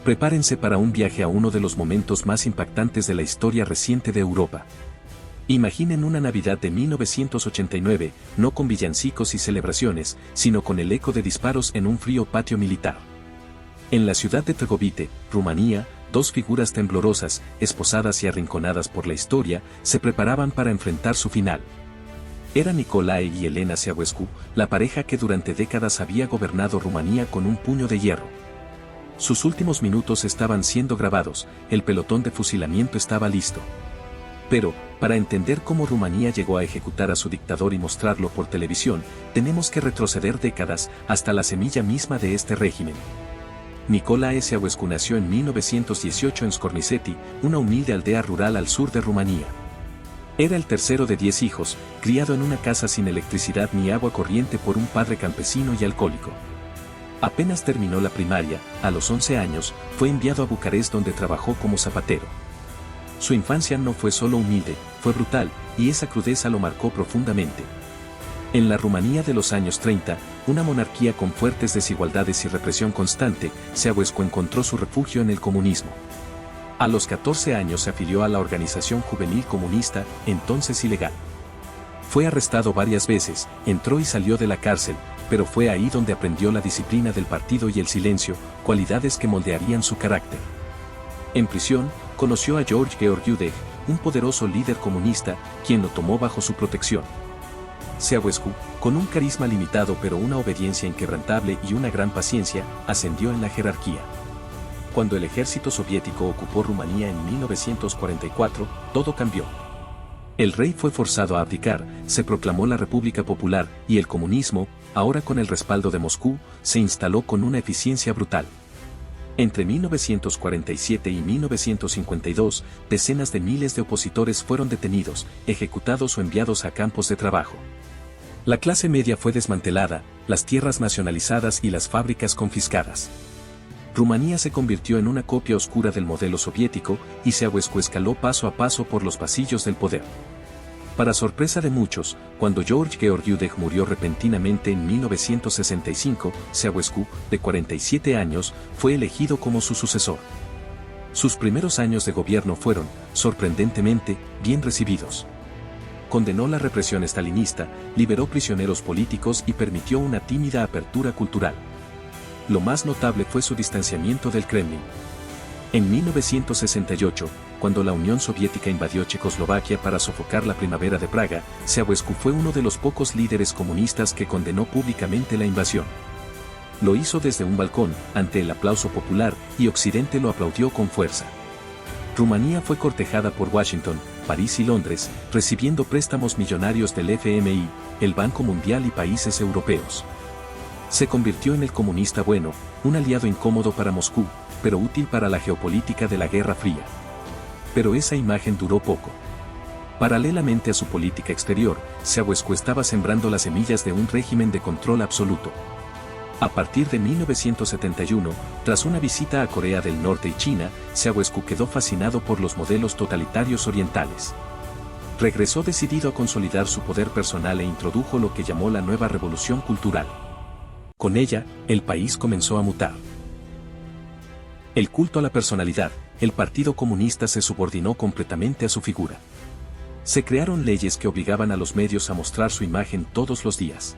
Prepárense para un viaje a uno de los momentos más impactantes de la historia reciente de Europa. Imaginen una Navidad de 1989, no con villancicos y celebraciones, sino con el eco de disparos en un frío patio militar. En la ciudad de Târgoviște, Rumanía, dos figuras temblorosas, esposadas y arrinconadas por la historia, se preparaban para enfrentar su final. Era Nicolae y Elena Ceausescu, la pareja que durante décadas había gobernado Rumanía con un puño de hierro. Sus últimos minutos estaban siendo grabados, el pelotón de fusilamiento estaba listo. Pero, para entender cómo Rumanía llegó a ejecutar a su dictador y mostrarlo por televisión, tenemos que retroceder décadas hasta la semilla misma de este régimen. Nicolae Ceausescu nació en 1918 en Scornicetti, una humilde aldea rural al sur de Rumanía. Era el tercero de 10 hijos, criado en una casa sin electricidad ni agua corriente por un padre campesino y alcohólico. Apenas terminó la primaria, a los 11 años, fue enviado a Bucarest donde trabajó como zapatero. Su infancia no fue solo humilde, fue brutal, y esa crudeza lo marcó profundamente. En la Rumanía de los años 30, una monarquía con fuertes desigualdades y represión constante, Ceausescu encontró su refugio en el comunismo. A los 14 años se afilió a la Organización Juvenil Comunista, entonces ilegal. Fue arrestado varias veces, entró y salió de la cárcel, pero fue ahí donde aprendió la disciplina del partido y el silencio, cualidades que moldearían su carácter. En prisión, conoció a George Georgiou, un poderoso líder comunista, quien lo tomó bajo su protección. Ceausescu, con un carisma limitado pero una obediencia inquebrantable y una gran paciencia, ascendió en la jerarquía. Cuando el ejército soviético ocupó Rumanía en 1944, todo cambió. El rey fue forzado a abdicar, se proclamó la República Popular, y el comunismo, ahora con el respaldo de Moscú, se instaló con una eficiencia brutal. Entre 1947 y 1952, decenas de miles de opositores fueron detenidos, ejecutados o enviados a campos de trabajo. La clase media fue desmantelada, las tierras nacionalizadas y las fábricas confiscadas. Rumanía se convirtió en una copia oscura del modelo soviético, y Ceausescu escaló paso a paso por los pasillos del poder. Para sorpresa de muchos, cuando George Georgiou murió repentinamente en 1965, Ceausescu, de 47 años, fue elegido como su sucesor. Sus primeros años de gobierno fueron, sorprendentemente, bien recibidos. Condenó la represión estalinista, liberó prisioneros políticos y permitió una tímida apertura cultural. Lo más notable fue su distanciamiento del Kremlin. En 1968, cuando la Unión Soviética invadió Checoslovaquia para sofocar la Primavera de Praga, Ceausescu fue uno de los pocos líderes comunistas que condenó públicamente la invasión. Lo hizo desde un balcón, ante el aplauso popular, y Occidente lo aplaudió con fuerza. Rumanía fue cortejada por Washington, París y Londres, recibiendo préstamos millonarios del FMI, el Banco Mundial y países europeos. Se convirtió en el comunista bueno, un aliado incómodo para Moscú, pero útil para la geopolítica de la Guerra Fría. Pero esa imagen duró poco. Paralelamente a su política exterior, Ceausescu estaba sembrando las semillas de un régimen de control absoluto. A partir de 1971, tras una visita a Corea del Norte y China, Ceausescu quedó fascinado por los modelos totalitarios orientales. Regresó decidido a consolidar su poder personal e introdujo lo que llamó la nueva revolución cultural. Con ella, el país comenzó a mutar. El culto a la personalidad, el Partido Comunista se subordinó completamente a su figura. Se crearon leyes que obligaban a los medios a mostrar su imagen todos los días.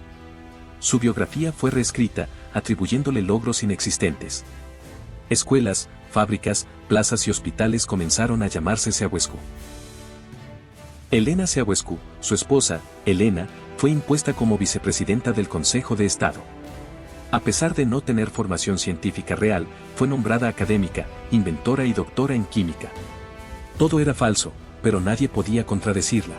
Su biografía fue reescrita, atribuyéndole logros inexistentes. Escuelas, fábricas, plazas y hospitales comenzaron a llamarse Ceausescu. Elena Ceausescu, su esposa, Elena, fue impuesta como vicepresidenta del Consejo de Estado. A pesar de no tener formación científica real, fue nombrada académica, inventora y doctora en química. Todo era falso, pero nadie podía contradecirla.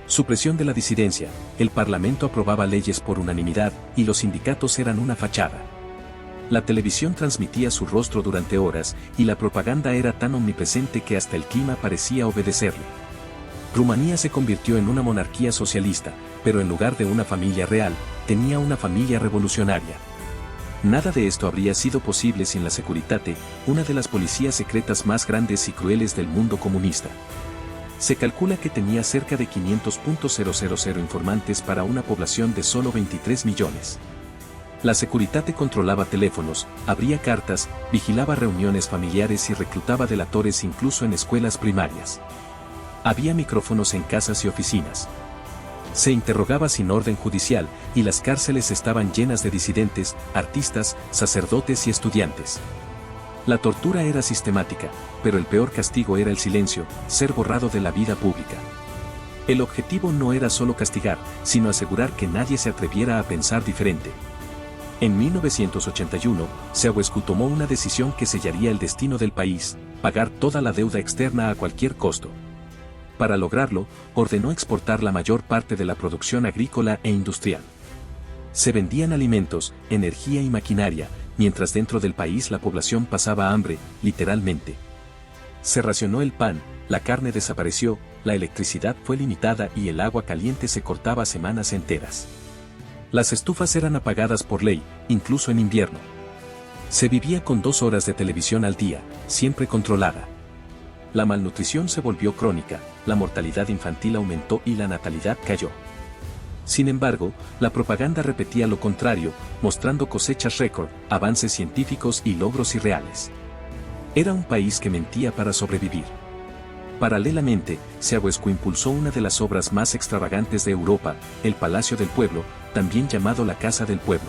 Supresión de la disidencia, el Parlamento aprobaba leyes por unanimidad, y los sindicatos eran una fachada. La televisión transmitía su rostro durante horas, y la propaganda era tan omnipresente que hasta el clima parecía obedecerle. Rumanía se convirtió en una monarquía socialista, pero en lugar de una familia real, tenía una familia revolucionaria. Nada de esto habría sido posible sin la Securitate, una de las policías secretas más grandes y crueles del mundo comunista. Se calcula que tenía cerca de 500.000 informantes para una población de solo 23 millones. La Securitate controlaba teléfonos, abría cartas, vigilaba reuniones familiares y reclutaba delatores incluso en escuelas primarias. Había micrófonos en casas y oficinas. Se interrogaba sin orden judicial, y las cárceles estaban llenas de disidentes, artistas, sacerdotes y estudiantes. La tortura era sistemática, pero el peor castigo era el silencio, ser borrado de la vida pública. El objetivo no era solo castigar, sino asegurar que nadie se atreviera a pensar diferente. En 1981, Ceausescu tomó una decisión que sellaría el destino del país: pagar toda la deuda externa a cualquier costo. Para lograrlo, ordenó exportar la mayor parte de la producción agrícola e industrial. Se vendían alimentos, energía y maquinaria, mientras dentro del país la población pasaba hambre, literalmente. Se racionó el pan, la carne desapareció, la electricidad fue limitada y el agua caliente se cortaba semanas enteras. Las estufas eran apagadas por ley, incluso en invierno. Se vivía con 2 horas de televisión al día, siempre controlada. La malnutrición se volvió crónica, la mortalidad infantil aumentó y la natalidad cayó. Sin embargo, la propaganda repetía lo contrario, mostrando cosechas récord, avances científicos y logros irreales. Era un país que mentía para sobrevivir. Paralelamente, Ceausescu impulsó una de las obras más extravagantes de Europa, el Palacio del Pueblo, también llamado la Casa del Pueblo.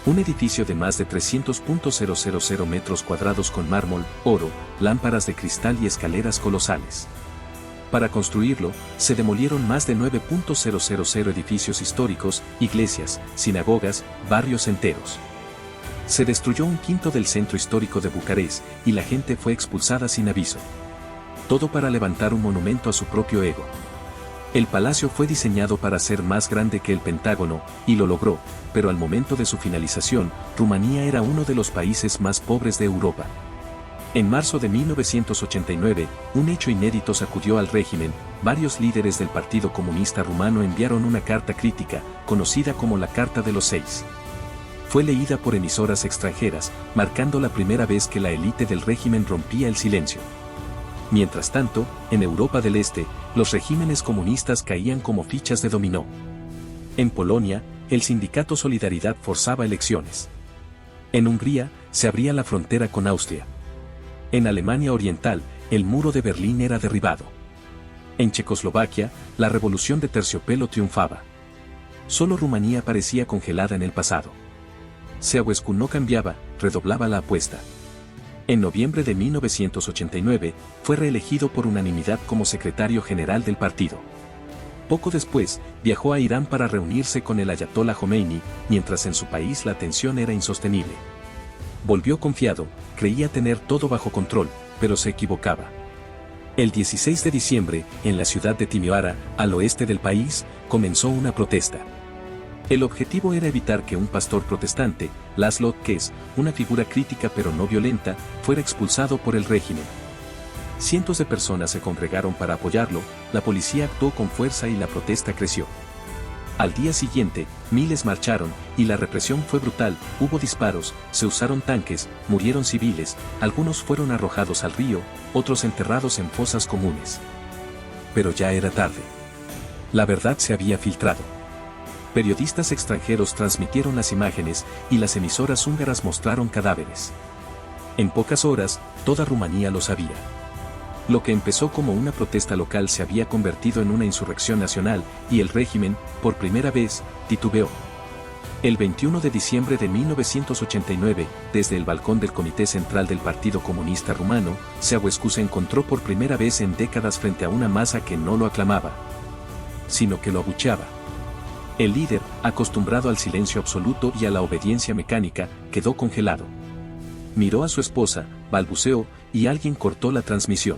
Un edificio de más de 300.000 metros cuadrados con mármol, oro, lámparas de cristal y escaleras colosales. Para construirlo, se demolieron más de 9.000 edificios históricos, iglesias, sinagogas, barrios enteros. Se destruyó 1/5 del centro histórico de Bucarest, y la gente fue expulsada sin aviso. Todo para levantar un monumento a su propio ego. El palacio fue diseñado para ser más grande que el Pentágono, y lo logró, pero al momento de su finalización, Rumanía era uno de los países más pobres de Europa. En marzo de 1989, un hecho inédito sacudió al régimen. Varios líderes del Partido Comunista Rumano enviaron una carta crítica, conocida como la Carta de los Seis. Fue leída por emisoras extranjeras, marcando la primera vez que la élite del régimen rompía el silencio. Mientras tanto, en Europa del Este, los regímenes comunistas caían como fichas de dominó. En Polonia, el sindicato Solidaridad forzaba elecciones. En Hungría, se abría la frontera con Austria. En Alemania Oriental, el muro de Berlín era derribado. En Checoslovaquia, la revolución de terciopelo triunfaba. Solo Rumanía parecía congelada en el pasado. Ceausescu no cambiaba, redoblaba la apuesta. En noviembre de 1989, fue reelegido por unanimidad como secretario general del partido. Poco después, viajó a Irán para reunirse con el ayatolá Jomeini, mientras en su país la tensión era insostenible. Volvió confiado, creía tener todo bajo control, pero se equivocaba. El 16 de diciembre, en la ciudad de Timisoara, al oeste del país, comenzó una protesta. El objetivo era evitar que un pastor protestante, László Kéz, una figura crítica pero no violenta, fuera expulsado por el régimen. Cientos de personas se congregaron para apoyarlo, la policía actuó con fuerza y la protesta creció. Al día siguiente, miles marcharon, y la represión fue brutal, hubo disparos, se usaron tanques, murieron civiles, algunos fueron arrojados al río, otros enterrados en fosas comunes. Pero ya era tarde. La verdad se había filtrado. Periodistas extranjeros transmitieron las imágenes, y las emisoras húngaras mostraron cadáveres. En pocas horas, toda Rumanía lo sabía. Lo que empezó como una protesta local se había convertido en una insurrección nacional, y el régimen, por primera vez, titubeó. El 21 de diciembre de 1989, desde el balcón del Comité Central del Partido Comunista Rumano, Ceausescu se encontró por primera vez en décadas frente a una masa que no lo aclamaba, sino que lo abucheaba. El líder, acostumbrado al silencio absoluto y a la obediencia mecánica, quedó congelado. Miró a su esposa, balbuceó, y alguien cortó la transmisión.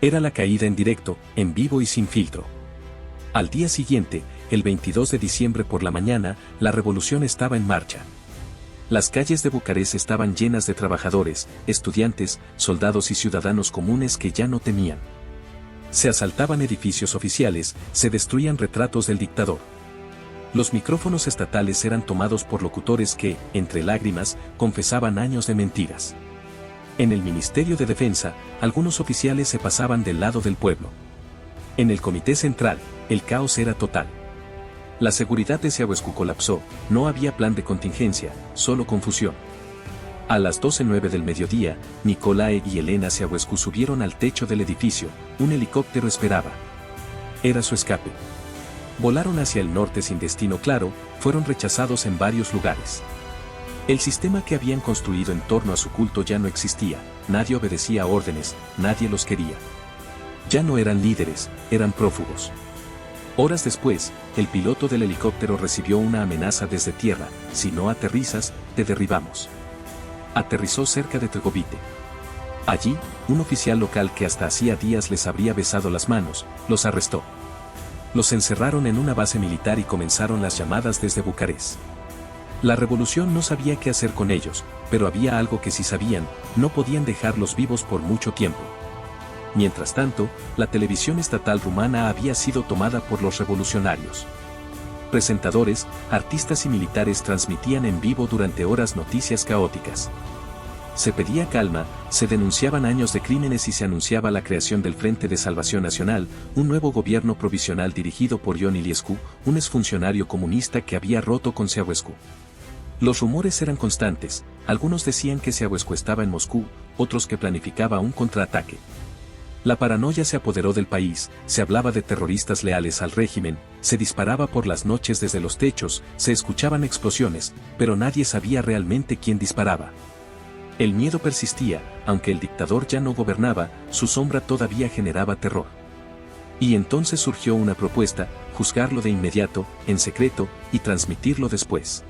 Era la caída en directo, en vivo y sin filtro. Al día siguiente, el 22 de diciembre por la mañana, la revolución estaba en marcha. Las calles de Bucarest estaban llenas de trabajadores, estudiantes, soldados y ciudadanos comunes que ya no temían. Se asaltaban edificios oficiales, se destruían retratos del dictador. Los micrófonos estatales eran tomados por locutores que, entre lágrimas, confesaban años de mentiras. En el Ministerio de Defensa, algunos oficiales se pasaban del lado del pueblo. En el Comité Central, el caos era total. La seguridad de Ceausescu colapsó, no había plan de contingencia, solo confusión. A las 12:09 del mediodía, Nicolae y Elena Ceausescu subieron al techo del edificio, un helicóptero esperaba. Era su escape. Volaron hacia el norte sin destino claro, fueron rechazados en varios lugares. El sistema que habían construido en torno a su culto ya no existía, nadie obedecía órdenes, nadie los quería. Ya no eran líderes, eran prófugos. Horas después, el piloto del helicóptero recibió una amenaza desde tierra: si no aterrizas, te derribamos. Aterrizó cerca de Trgovite. Allí, un oficial local que hasta hacía días les habría besado las manos, los arrestó. Los encerraron en una base militar y comenzaron las llamadas desde Bucarest. La revolución no sabía qué hacer con ellos, pero había algo que sí sabían: no podían dejarlos vivos por mucho tiempo. Mientras tanto, la televisión estatal rumana había sido tomada por los revolucionarios. Presentadores, artistas y militares transmitían en vivo durante horas noticias caóticas. Se pedía calma, se denunciaban años de crímenes y se anunciaba la creación del Frente de Salvación Nacional, un nuevo gobierno provisional dirigido por Ion Iliescu, un exfuncionario comunista que había roto con Ceausescu. Los rumores eran constantes, algunos decían que Ceausescu estaba en Moscú, otros que planificaba un contraataque. La paranoia se apoderó del país, se hablaba de terroristas leales al régimen, se disparaba por las noches desde los techos, se escuchaban explosiones, pero nadie sabía realmente quién disparaba. El miedo persistía, aunque el dictador ya no gobernaba, su sombra todavía generaba terror. Y entonces surgió una propuesta: juzgarlo de inmediato, en secreto, y transmitirlo después.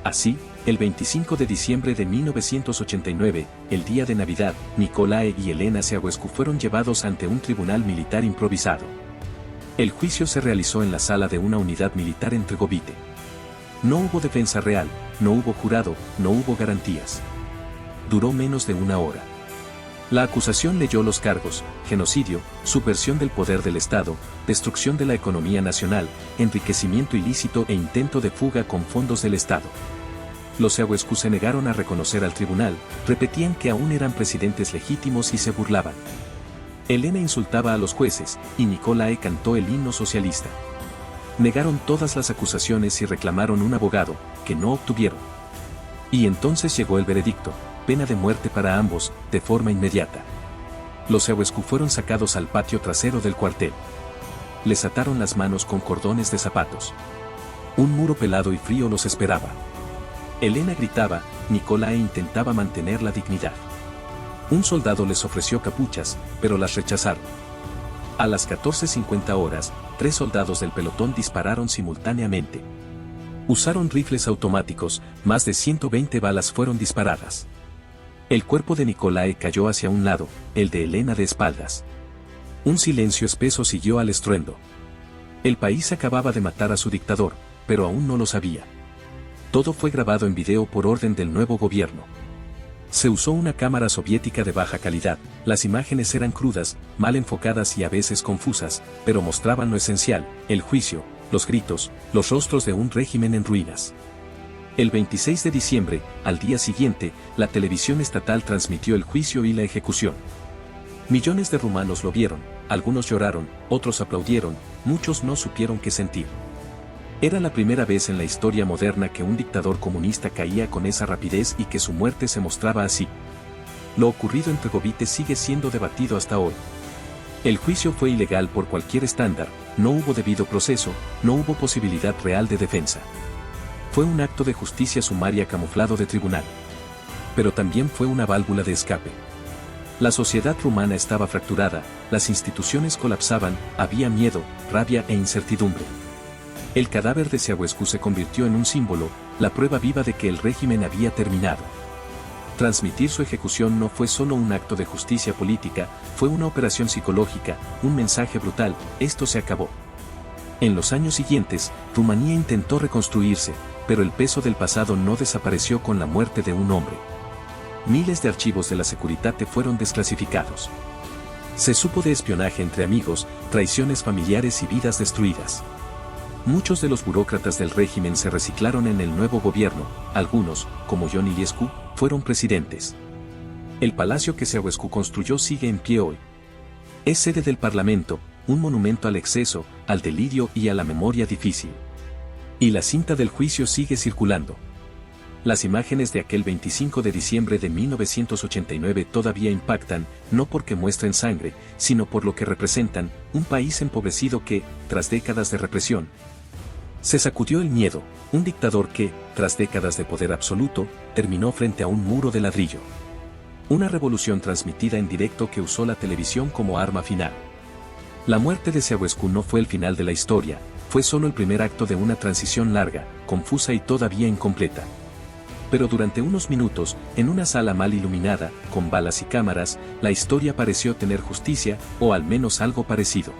Así, el 25 de diciembre de 1989, el día de Navidad, Nicolae y Elena Ceausescu fueron llevados ante un tribunal militar improvisado. El juicio se realizó en la sala de una unidad militar en Trgovite. No hubo defensa real, no hubo jurado, no hubo garantías. Duró menos de una hora. La acusación leyó los cargos: genocidio, subversión del poder del Estado, destrucción de la economía nacional, enriquecimiento ilícito e intento de fuga con fondos del Estado. Los Ceausescu se negaron a reconocer al tribunal, repetían que aún eran presidentes legítimos y se burlaban. Elena insultaba a los jueces, y Nicolae cantó el himno socialista. Negaron todas las acusaciones y reclamaron un abogado, que no obtuvieron. Y entonces llegó el veredicto: pena de muerte para ambos, de forma inmediata. Los Ceausescu fueron sacados al patio trasero del cuartel. Les ataron las manos con cordones de zapatos. Un muro pelado y frío los esperaba. Elena gritaba, Nicolae intentaba mantener la dignidad. Un soldado les ofreció capuchas, pero las rechazaron. A las 14:50 horas, 3 soldados del pelotón dispararon simultáneamente. Usaron rifles automáticos, más de 120 balas fueron disparadas. El cuerpo de Nicolae cayó hacia un lado, el de Elena de espaldas. Un silencio espeso siguió al estruendo. El país acababa de matar a su dictador, pero aún no lo sabía. Todo fue grabado en video por orden del nuevo gobierno. Se usó una cámara soviética de baja calidad, las imágenes eran crudas, mal enfocadas y a veces confusas, pero mostraban lo esencial: el juicio, los gritos, los rostros de un régimen en ruinas. El 26 de diciembre, al día siguiente, la televisión estatal transmitió el juicio y la ejecución. Millones de rumanos lo vieron, algunos lloraron, otros aplaudieron, muchos no supieron qué sentir. Era la primera vez en la historia moderna que un dictador comunista caía con esa rapidez y que su muerte se mostraba así. Lo ocurrido en Trgovite sigue siendo debatido hasta hoy. El juicio fue ilegal por cualquier estándar, no hubo debido proceso, no hubo posibilidad real de defensa. Fue un acto de justicia sumaria camuflado de tribunal. Pero también fue una válvula de escape. La sociedad rumana estaba fracturada, las instituciones colapsaban, había miedo, rabia e incertidumbre. El cadáver de Ceausescu se convirtió en un símbolo, la prueba viva de que el régimen había terminado. Transmitir su ejecución no fue solo un acto de justicia política, fue una operación psicológica, un mensaje brutal: esto se acabó. En los años siguientes, Rumanía intentó reconstruirse, pero el peso del pasado no desapareció con la muerte de un hombre. Miles de archivos de la Securitate fueron desclasificados. Se supo de espionaje entre amigos, traiciones familiares y vidas destruidas. Muchos de los burócratas del régimen se reciclaron en el nuevo gobierno, algunos, como Ion Iliescu, fueron presidentes. El palacio que Ceausescu construyó sigue en pie hoy. Es sede del Parlamento, un monumento al exceso, al delirio y a la memoria difícil. Y la cinta del juicio sigue circulando. Las imágenes de aquel 25 de diciembre de 1989 todavía impactan, no porque muestren sangre, sino por lo que representan, un país empobrecido que, tras décadas de represión, se sacudió el miedo, un dictador que, tras décadas de poder absoluto, terminó frente a un muro de ladrillo. Una revolución transmitida en directo que usó la televisión como arma final. La muerte de Ceausescu no fue el final de la historia, fue solo el primer acto de una transición larga, confusa y todavía incompleta. Pero durante unos minutos, en una sala mal iluminada, con balas y cámaras, la historia pareció tener justicia, o al menos algo parecido.